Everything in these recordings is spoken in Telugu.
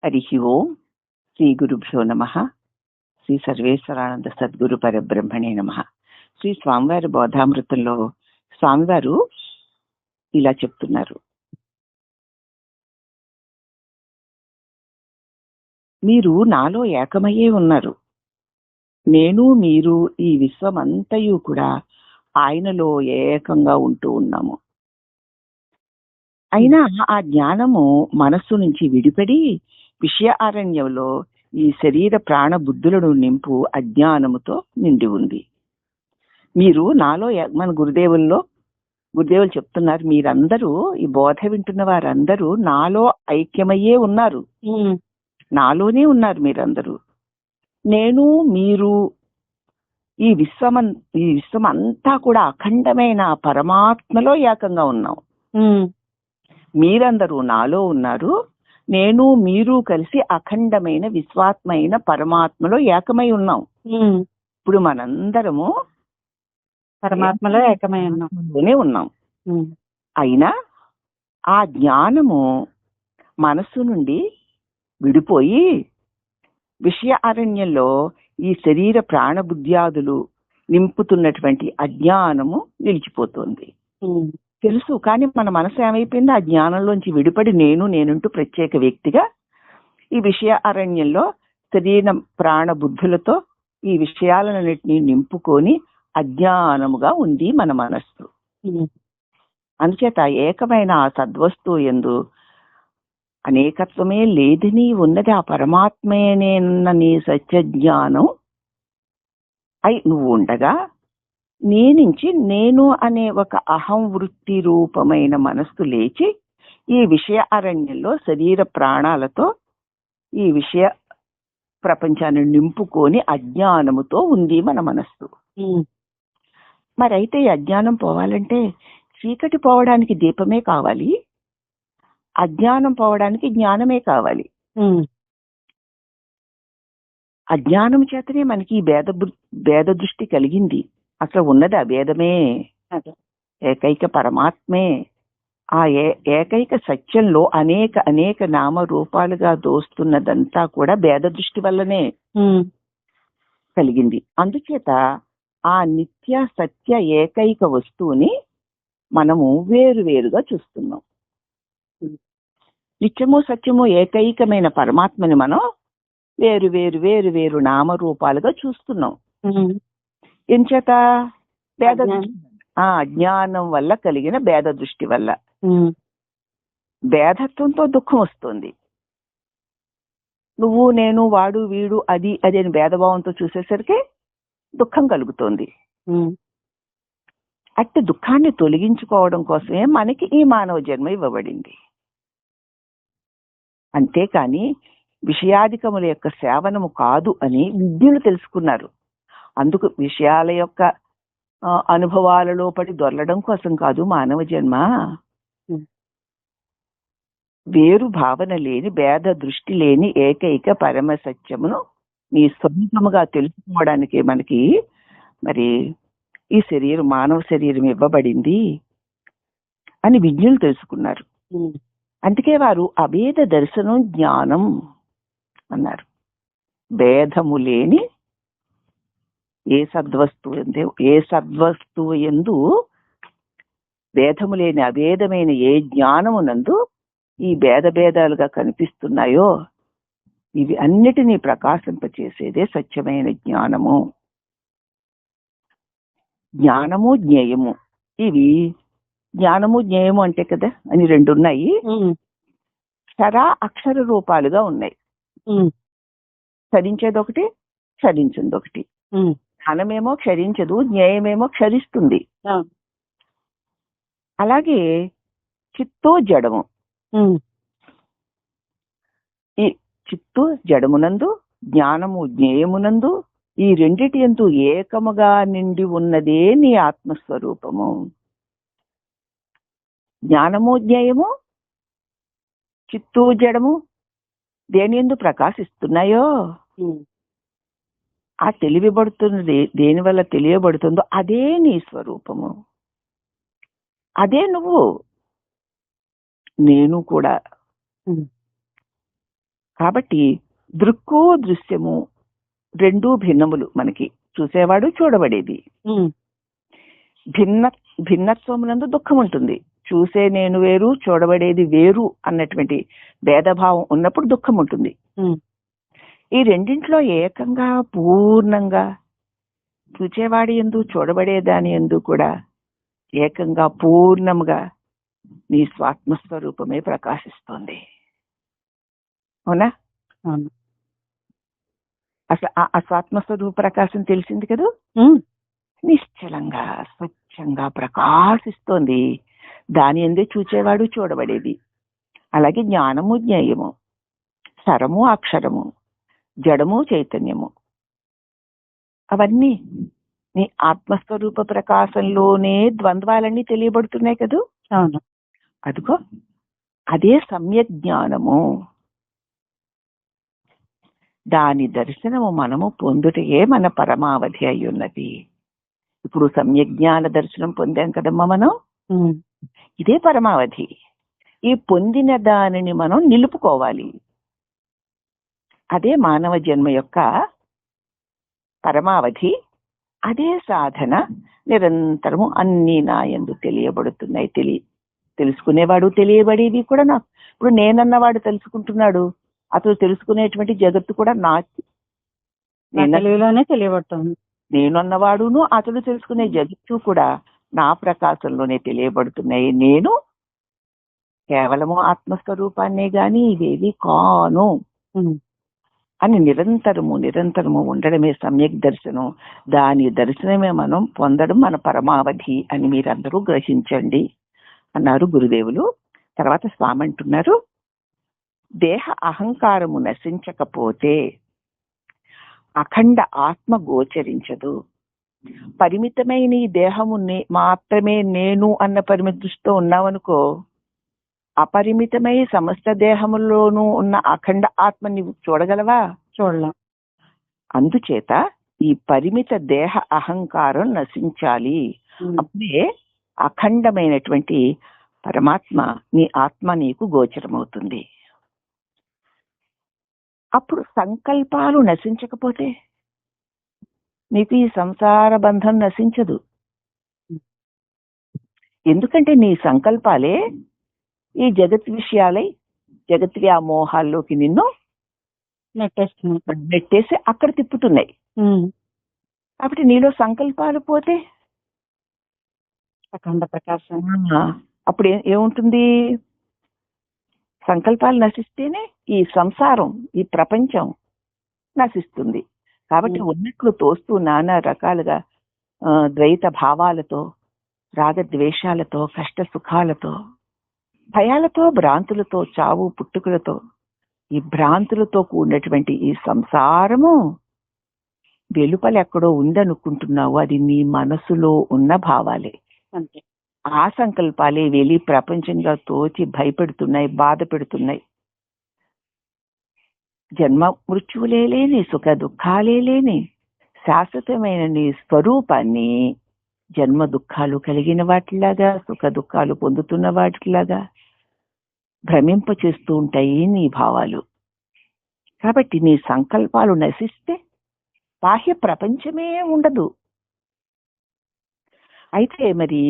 హరి ఓం. శ్రీ గురుభ్యో నమః. శ్రీ సర్వేశ్వరానంద సద్గురు పరబ్రహ్మణే నమః. శ్రీ స్వామివారి బోధామృతంలో స్వామివారు ఇలా చెప్తున్నారు. మీరు నాలో ఏకమయ్యే ఉన్నారు. నేను మీరు ఈ విశ్వమంతయు కూడా ఆయనలో ఏకంగా ఉంటూ ఉన్నాము. అయినా ఆ జ్ఞానము మనస్సు నుంచి విడిపడి విషయ అరణ్యంలో ఈ శరీర ప్రాణ బుద్ధులను నింపు అజ్ఞానముతో నిండి ఉంది. మీరు నాలో మన గురుదేవులు చెప్తున్నారు, మీరందరూ ఈ బోధ వింటున్న వారందరూ నాలో ఐక్యమయ్యే ఉన్నారు. నాలోనే ఉన్నారు మీరందరూ. నేను మీరు ఈ విశ్వమంతా కూడా అఖండమైన పరమాత్మలో ఏకంగా ఉన్నాం. మీరందరూ నాలో ఉన్నారు. నేను మీరు కలిసి అఖండమైన విశ్వాత్మైన పరమాత్మలో ఏకమై ఉన్నాం. ఇప్పుడు మనందరము పరమాత్మలో ఏకమై ఉన్నాం. అయినా ఆ జ్ఞానము మనస్సు నుండి విడిపోయి విషయ అరణ్యంలో ఈ శరీర ప్రాణబుద్ధ్యాదులు నింపుతున్నటువంటి అజ్ఞానము నిలిచిపోతుంది. తెలుసు, కానీ మన మనసు ఏమైపోయింది? ఆ జ్ఞానంలోంచి విడిపడి నేనంటూ ప్రత్యేక వ్యక్తిగా ఈ విషయ అరణ్యంలో శరీర ప్రాణ బుద్ధులతో ఈ విషయాలన్నిటినీ నింపుకొని అజ్ఞానముగా ఉంది మన మనస్సు. అందుచేత ఏకమైన ఆ సద్వస్తువు యందు అనేకత్వమే లేదని ఉన్నది ఆ పరమాత్మేనేన్న నీ సత్య జ్ఞానం అయి నువ్వు ఉండగా నీ నుంచి నేను అనే ఒక అహం వృత్తి రూపమైన మనస్సు లేచి ఈ విషయ అరణ్యంలో శరీర ప్రాణాలతో ఈ విషయ ప్రపంచాన్ని నింపుకొని అజ్ఞానముతో ఉంది మన మనస్సు. మరి అయితే ఈ అజ్ఞానం పోవాలంటే చీకటి పోవడానికి దీపమే కావాలి, అజ్ఞానం పోవడానికి జ్ఞానమే కావాలి. అజ్ఞానం చేతనే మనకి ఈ భేద దృష్టి కలిగింది. అసలు ఉన్నది అభేదమే, ఏకైక పరమాత్మే. ఆ ఏకైక సత్యంలో అనేక నామ రూపాలుగా దోస్తున్నదంతా కూడా భేద దృష్టి వల్లనే కలిగింది. అందుచేత ఆ నిత్య సత్య ఏకైక వస్తువుని మనము వేరువేరుగా చూస్తున్నాం. నిత్యము సత్యము ఏకైకమైన పరమాత్మని మనం వేరు వేరు వేరు వేరు నామరూపాలుగా చూస్తున్నాం. ఎంచేత అజ్ఞానం వల్ల కలిగిన భేద దృష్టి వల్ల. భేదత్వంతో దుఃఖం వస్తుంది. నువ్వు నేను వాడు వీడు అది అని భేదభావంతో చూసేసరికి దుఃఖం కలుగుతోంది. అట్టి దుఃఖాన్ని తొలగించుకోవడం కోసమే మనకి ఈ మానవ జన్మ ఇవ్వబడింది. అంతేకాని విషయాధికముల యొక్క సేవనము కాదు అని విద్యులు తెలుసుకున్నారు. అందుకు విషయాల యొక్క అనుభవాలలో పడి దొరలడం కోసం కాదు మానవ జన్మ. వేరు భావన లేని భేద దృష్టి లేని ఏకైక పరమ సత్యమును నీ స్వరూపముగా తెలుసుకోవడానికి మనకి మరి ఈ మానవ శరీరం ఇవ్వబడింది అని విజ్ఞులు తెలుసుకున్నారు. అందుకే వారు అభేద దర్శనం జ్ఞానం అన్నారు. భేదము లేని ఏ సద్వస్తువు యందు భేదము లేని అభేదమైన ఏ జ్ఞానమునందు ఈ భేదాలుగా కనిపిస్తున్నాయో ఇవి అన్నిటినీ ప్రకాశింపచేసేదే సత్యమైన జ్ఞానము. జ్ఞానము జ్ఞేయము, ఇవి జ్ఞానము జ్ఞేయము అంటే కదా అని రెండు ఉన్నాయి. అక్షర రూపాలుగా ఉన్నాయి. క్షరించేదొకటి, క్షరించిందొకటి. జ్ఞానమేమో క్షరించదు, జ్ఞేయమేమో క్షరిస్తుంది. అలాగే చిత్తు జడము, ఈ చిత్తు జడమునందు జ్ఞానము జ్ఞేయమునందు ఈ రెండిటి యందు ఏకముగా నిండి ఉన్నదే నీ ఆత్మస్వరూపము. జ్ఞానము జ్ఞేయము చిత్తు జడము దేని యందు ప్రకాశిస్తున్నాయో ఆ తెలియబడుతున్నది దేని వల్ల తెలియబడుతుందో అదే నీ స్వరూపము, అదే నువ్వు. నేను కూడా కాబట్టి దృక్కు దృశ్యము రెండూ భిన్నములు. మనకి చూసేవాడు చూడబడేది. భిన్నత్వమునందు దుఃఖం ఉంటుంది. చూసే నేను వేరు, చూడబడేది వేరు అన్నటువంటి భేదభావం ఉన్నప్పుడు దుఃఖం ఉంటుంది. ఈ రెండింట్లో ఏకంగా పూర్ణంగా చూచేవాడి యందు చూడబడేదాని యందు కూడా ఏకంగా పూర్ణముగా నీ స్వాత్మస్వరూపమే ప్రకాశిస్తోంది. అవునా? అసలు ఆ స్వాత్మస్వరూప ప్రకాశం తెలిసింది కదా, నిశ్చలంగా స్వచ్ఛంగా ప్రకాశిస్తోంది. దాని ఎందే చూచేవాడు చూడబడేది. అలాగే జ్ఞానము జ్ఞేయము, సరము అక్షరము, జడము చైతన్యము, అవన్నీ నీ ఆత్మస్వరూప ప్రకాశంలోనే ద్వంద్వాలన్నీ తెలియబడుతున్నాయి కదా. అవును. అదిగో అదే సమ్యక్ జ్ఞానము. దాని దర్శనము మనము పొందుటయే మన పరమావధి అయి ఉన్నది. ఇప్పుడు సమ్యక్ జ్ఞాన దర్శనం పొందాం కదమ్మా మనం. ఇదే పరమావధి. ఈ పొందిన దానిని మనం నిలుపుకోవాలి. అదే మానవ జన్మ యొక్క పరమావధి. అదే సాధన. నిరంతరము అన్ని నా యందు తెలియబడుతున్నాయి. తెలుసుకునేవాడు తెలియబడేవి కూడా నాకు. ఇప్పుడు నేనన్నవాడు తెలుసుకుంటున్నాడు. అతను తెలుసుకునేటువంటి జగత్తు కూడా నాకు తెలియబడుతుంది. నేను అన్నవాడును అతడు తెలుసుకునే జగత్తు కూడా నా ప్రకాశంలోనే తెలియబడుతున్నాయి. నేను కేవలము ఆత్మస్వరూపాన్నే గాని ఇవేవి కాను అని నిరంతరము ఉండడమే సమ్యక్ దర్శనం. దాని దర్శనమే మనం పొందడం మన పరమావధి అని మీరందరూ గ్రహించండి అన్నారు గురుదేవులు. తర్వాత స్వామి అంటున్నారు, దేహ అహంకారము నశించకపోతే అఖండ ఆత్మ గోచరించదు. పరిమితమైన ఈ దేహము మాత్రమే నేను అన్న పరిమిత దృష్టితో ఉన్నావనుకో, అపరిమితమై సమస్త దేహములోనూ ఉన్న అఖండ ఆత్మ నీవు చూడగలవా? చూడలేం. అందుచేత ఈ పరిమిత దేహ అహంకారం నశించాలి. అప్పుడే అఖండమైనటువంటి పరమాత్మ నీ ఆత్మ నీకు గోచరమవుతుంది. అప్పుడు సంకల్పాలు నశించకపోతే నీకు ఈ సంసార బంధం నశించదు. ఎందుకంటే నీ సంకల్పాలే ఈ జగత్ విషయాలై జగత్ వ్యామోహాల్లోకి నిన్ను నెట్టేసి అక్కడ తిప్పుతున్నాయి. కాబట్టి నీలో సంకల్పాలు పోతే అఖండ ప్రకాశం. అప్పుడు ఏముంటుంది? సంకల్పాలు నశిస్తేనే ఈ సంసారం, ఈ ప్రపంచం నశిస్తుంది. కాబట్టి ఉన్నట్లు తోస్తూ నానా రకాలుగా ద్వైత భావాలతో, రాగద్వేషాలతో, కష్ట సుఖాలతో, భయాలతో, భ్రాంతులతో, చావు పుట్టుకలతో, ఈ భ్రాంతులతో కూడినటువంటి ఈ సంసారము వెలుపలెక్కడో ఉందనుకుంటున్నావు. అది నీ మనసులో ఉన్న భావాలే. అంతే. ఆ సంకల్పాలే వెళ్ళి ప్రపంచంగా తోచి భయపెడుతున్నాయి, బాధ పెడుతున్నాయి. జన్మ మృత్యువులే లేని, సుఖ దుఃఖాలే లేని శాశ్వతమైన నీ స్వరూపాన్ని జన్మ దుఃఖాలు కలిగిన వాటిలాగా, సుఖ దుఃఖాలు పొందుతున్న వాటిలాగా భ్రమింప చేస్తూ ఉంటాయి నీ భావాలు. కాబట్టి నీ సంకల్పాలు నశిస్తే బాహ్య ప్రపంచమే ఉండదు. అయితే మరి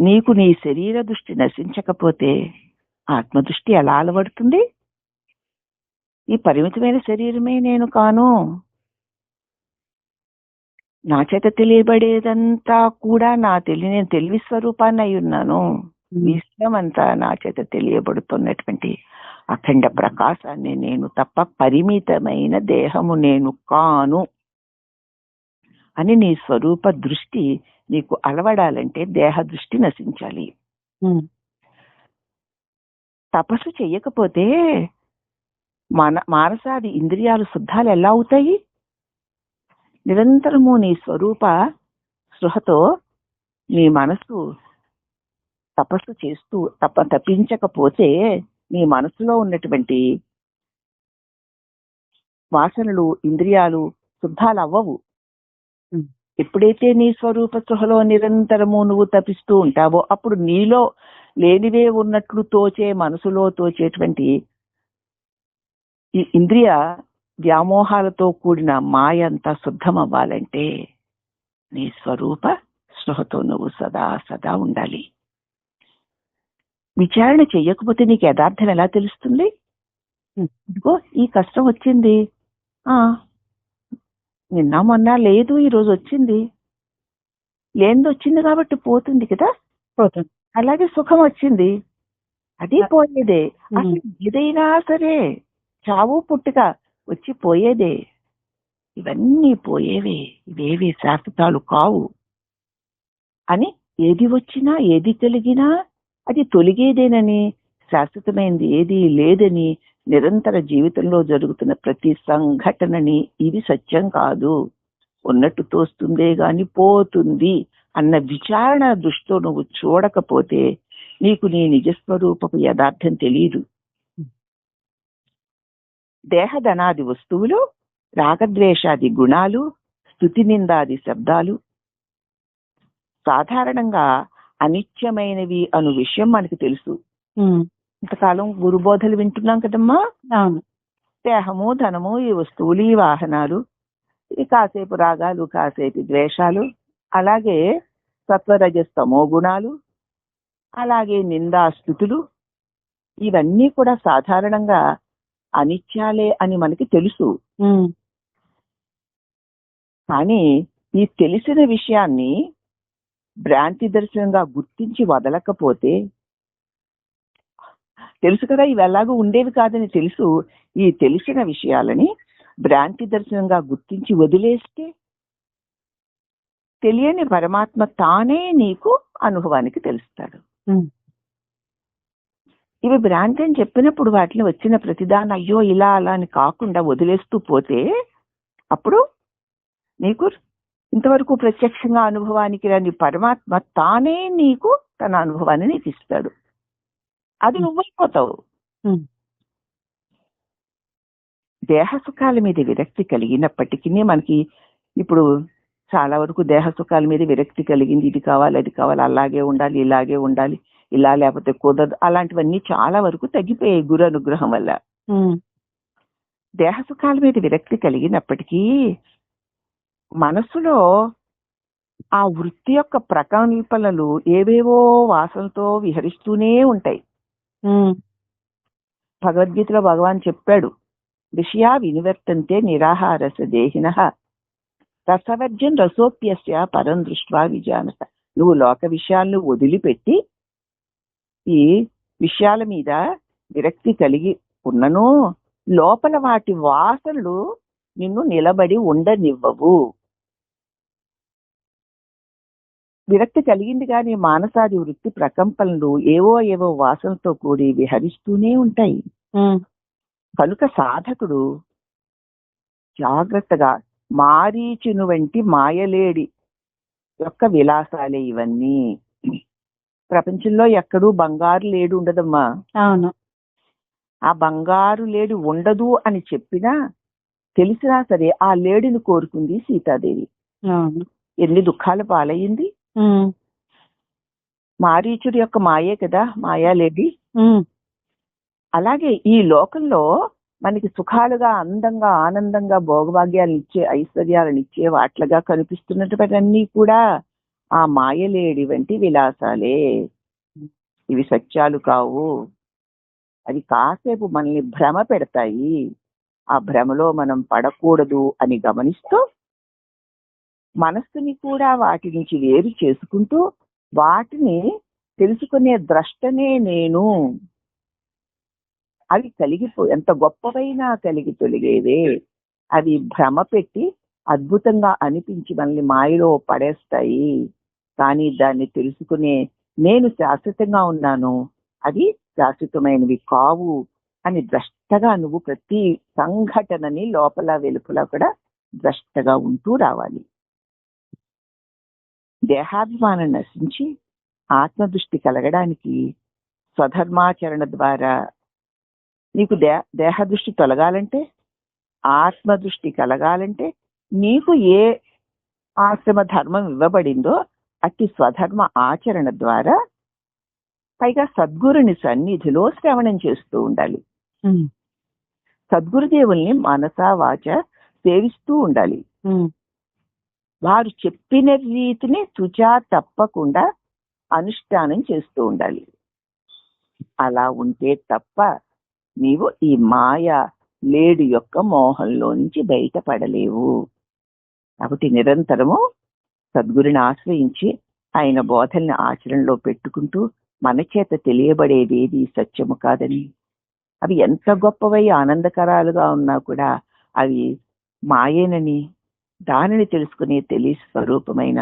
నీకు నీ శరీర దృష్టి నశించకపోతే ఆత్మదృష్టి ఎలా అలవడుతుంది? ఈ పరిమితమైన శరీరమే నేను కాను, నా చేత తెలియబడేదంతా కూడా నేను తెలివి స్వరూపాన్ని అయి ఉన్నాను. విశ్వమంతా నా చేత తెలియబడుతున్నటువంటి అఖండ ప్రకాశాన్ని నేను తప్ప పరిమితమైన దేహము నేను కాను అని నీ స్వరూప దృష్టి నీకు అలవడాలంటే దేహ దృష్టి నశించాలి. తపస్సు చెయ్యకపోతే మానసాది ఇంద్రియాలు శుద్ధాలు ఎలా అవుతాయి? నిరంతరము నీ స్వరూప స్పృహతో నీ మనసు తపస్సు చేస్తూ తప్పించకపోతే నీ మనసులో ఉన్నటువంటి వాసనలు, ఇంద్రియాలు శుద్ధాలు అవ్వవు. ఎప్పుడైతే నీ స్వరూప స్పృహలో నిరంతరము నువ్వు తపిస్తూ ఉంటావో అప్పుడు నీలో లేనివే ఉన్నట్లు తోచే, మనసులో తోచేటువంటి ఈ ఇంద్రియ వ్యామోహాలతో కూడిన మాయ అంతా శుద్ధం అవ్వాలంటే నీ స్వరూప స్పృహతో నువ్వు సదా సదా ఉండాలి. విచారణ చెయ్యకపోతే నీకు యథార్థం ఎలా తెలుస్తుంది? ఇదిగో ఈ కష్టం వచ్చింది, నిన్న మొన్న లేదు, ఈ రోజు వచ్చింది. లేనిది వచ్చింది కాబట్టి పోతుంది కదా. పోతుంది. అలాగే సుఖం వచ్చింది, అది పోయేదే. అసలు ఏదైనా సరే చావు పుట్టుక వచ్చి పోయేదే. ఇవన్నీ పోయేవే, ఇవేవి శాశ్వతాలు కావు అని ఏది వచ్చినా ఏది తొలగినా అది తొలిగేదేనని, శాశ్వతమైనది ఏది లేదని, నిరంతర జీవితంలో జరుగుతున్న ప్రతి సంఘటనని ఇది సత్యం కాదు, ఉన్నట్టు తోస్తుందే గాని పోతుంది అన్న విచారణ దృష్టితో నువ్వు చూడకపోతే నీకు నీ నిజస్వరూపపు యథార్థం తెలియదు. దేహధనాది వస్తువులు, రాగద్వేషాది గుణాలు, స్తుతి నిందాది శబ్దాలు సాధారణంగా అనిత్యమైనవి అను విషయం మనకు తెలుసు. ఇంతకాలం గురుబోధలు వింటున్నాం కదమ్మా. దేహము, ధనము, ఈ వస్తువులు, ఈ వాహనాలు, ఈ కాసేపు రాగాలు, కాసేపు ద్వేషాలు, అలాగే సత్వరజస్తమో గుణాలు, అలాగే నిందాస్థుతులు, ఇవన్నీ కూడా సాధారణంగా అనిత్యాలే అని మనకి తెలుసు. కానీ ఈ తెలిసిన విషయాన్ని భ్రాంతి దర్శనంగా గుర్తించి వదలకపోతే, తెలుసు కదా ఇవి ఎలాగూ ఉండేవి కాదని తెలుసు, ఈ తెలిసిన విషయాలని భ్రాంతి దర్శనంగా గుర్తించి వదిలేస్తే తెలియని పరమాత్మ తానే నీకు అనుభవానికి తెలుస్తాడు. ఇవి భ్రాంతి అని చెప్పినప్పుడు వాటిని వచ్చిన ప్రతిదాన్ని అయ్యో ఇలా అలా అని కాకుండా వదిలేస్తూ పోతే అప్పుడు నీకు ఇంతవరకు ప్రత్యక్షంగా అనుభవానికి రాని పరమాత్మ తానే నీకు తన అనుభవాన్ని నీకు ఇస్తాడు. అది నువ్వైపోతావు. దేహ సుఖాల మీద విరక్తి కలిగినప్పటికీ మనకి ఇప్పుడు చాలా వరకు దేహ సుఖాల మీద విరక్తి కలిగింది. ఇది కావాలి, అది కావాలి, అలాగే ఉండాలి, ఇలాగే ఉండాలి, ఇలా లేకపోతే కుదరదు, అలాంటివన్నీ చాలా వరకు తగ్గిపోయాయి గురు అనుగ్రహం వల్ల. దేహ సుఖాల మీద విరక్తి కలిగినప్పటికీ మనసులో ఆ వృత్తి యొక్క ప్రకల్పనలు ఏవేవో వాసనతో విహరిస్తూనే ఉంటాయి. భగవద్గీతలో భగవాన్ చెప్పాడు, విషయా వినివర్తంతే నిరాహారస దేహినః రసవర్జన్ రసోప్యస్య పరం దృష్ట్వా విజానత. నువ్వు లోక విషయాలను వదిలిపెట్టి ఈ విషయాల మీద విరక్తి కలిగి ఉన్నను లోపల వాటి వాసనలు నిన్ను నిలబడి ఉండనివ్వవు. విరక్తి కలిగింది కానీ మానసాది వృత్తి ప్రకంపనలు ఏవో ఏవో వాసనతో కూడి విహరిస్తూనే ఉంటాయి. కనుక సాధకుడు జాగ్రత్తగా మారీచును వంటి మాయలేడి యొక్క విలాసాలే ఇవన్నీ. ప్రపంచంలో ఎక్కడూ బంగారు లేడు ఉండదమ్మా. అవును. ఆ బంగారు లేడు ఉండదు అని చెప్పినా తెలిసినా సరే ఆ లేడిని కోరుకుంది సీతాదేవి. ఎన్ని దుఃఖాలు పాలయ్యింది. మారీచుడి యొక్క మాయే కదా మాయా లేడి. అలాగే ఈ లోకంలో మనకి సుఖాలుగా, అందంగా, ఆనందంగా, భోగభాగ్యాలను ఇచ్చే, ఐశ్వర్యాలను ఇచ్చే వాట్లుగా కనిపిస్తున్నటువన్నీ కూడా ఆ మాయలేడి వంటి విలాసాలే. ఇవి సత్యాలు కావు. అవి కాసేపు మనల్ని భ్రమ పెడతాయి. ఆ భ్రమలో మనం పడకూడదు అని గమనిస్తూ మనస్సుని కూడా వాటి నుంచి వేరు చేసుకుంటూ వాటిని తెలుసుకునే ద్రష్టనే నేను. అవి ఎంత గొప్పవైనా కలిగి తొలిగేవే. అవి భ్రమ పెట్టి అద్భుతంగా అనిపించి మనల్ని మాయలో పడేస్తాయి. కానీ దాన్ని తెలుసుకునే నేను శాశ్వతంగా ఉన్నాను, అది శాశ్వతమైనవి కావు అని ద్రష్టగా నువ్వు ప్రతి సంఘటనని లోపల వెలుపల కూడా ద్రష్టగా ఉంటూ రావాలి. దేహాభిమానం నశించి ఆత్మదృష్టి కలగడానికి స్వధర్మాచరణ ద్వారా నీకు దేహదృష్టి తొలగాలంటే, ఆత్మదృష్టి కలగాలంటే నీకు ఏ ఆశ్రమ ధర్మం ఇవ్వబడిందో అట్టి స్వధర్మ ఆచరణ ద్వారా, పైగా సద్గురుని సన్నిధిలో శ్రవణం చేస్తూ ఉండాలి. సద్గురుదేవుల్ని మనసా వాచ సేవిస్తూ ఉండాలి. వారు చెప్పిన రీతిని తుచా తప్పకుండా అనుష్ఠానం చేస్తూ ఉండాలి. అలా ఉంటే తప్ప నీవు ఈ మాయ లేడు యొక్క మోహంలో నుంచి బయటపడలేవు. కాబట్టి నిరంతరము సద్గురుని ఆశ్రయించి ఆయన బోధల్ని ఆచరణలో పెట్టుకుంటూ మన చేత తెలియబడేదేది సత్యము కాదని, అవి ఎంత గొప్పవై ఆనందకరాలుగా ఉన్నా కూడా అవి మాయేనని, దానిని తెలుసుకునే తెలియ స్వరూపమైన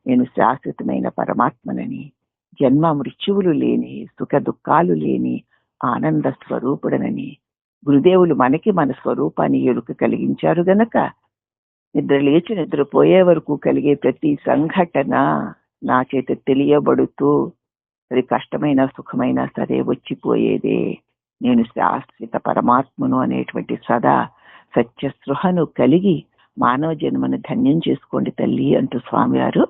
నేను శాశ్వతమైన పరమాత్మనని, జన్మ మృత్యువులు లేని, సుఖ దుఃఖాలు లేని ఆనంద స్వరూపుడనని గురుదేవులు మనకి మన స్వరూపాన్ని ఎరుక కలిగించారు గనక నిద్ర లేచి నిద్రపోయే వరకు కలిగే ప్రతి సంఘటన నా చేత తెలియబడుతూ అది కష్టమైన సుఖమైన సరే వచ్చిపోయేదే, నేను శాశ్వత పరమాత్మను అనేటువంటి సదా సత్యస్పృహను కలిగి మానవ జన్మను ధన్యం చేసుకోండి తల్లి అంటూ స్వామివారు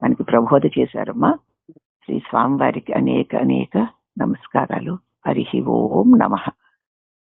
మనకి ప్రబోధ చేశారమ్మా. శ్రీ స్వామివారికి అనేక అనేక నమస్కారాలు. హరి ఓం నమః.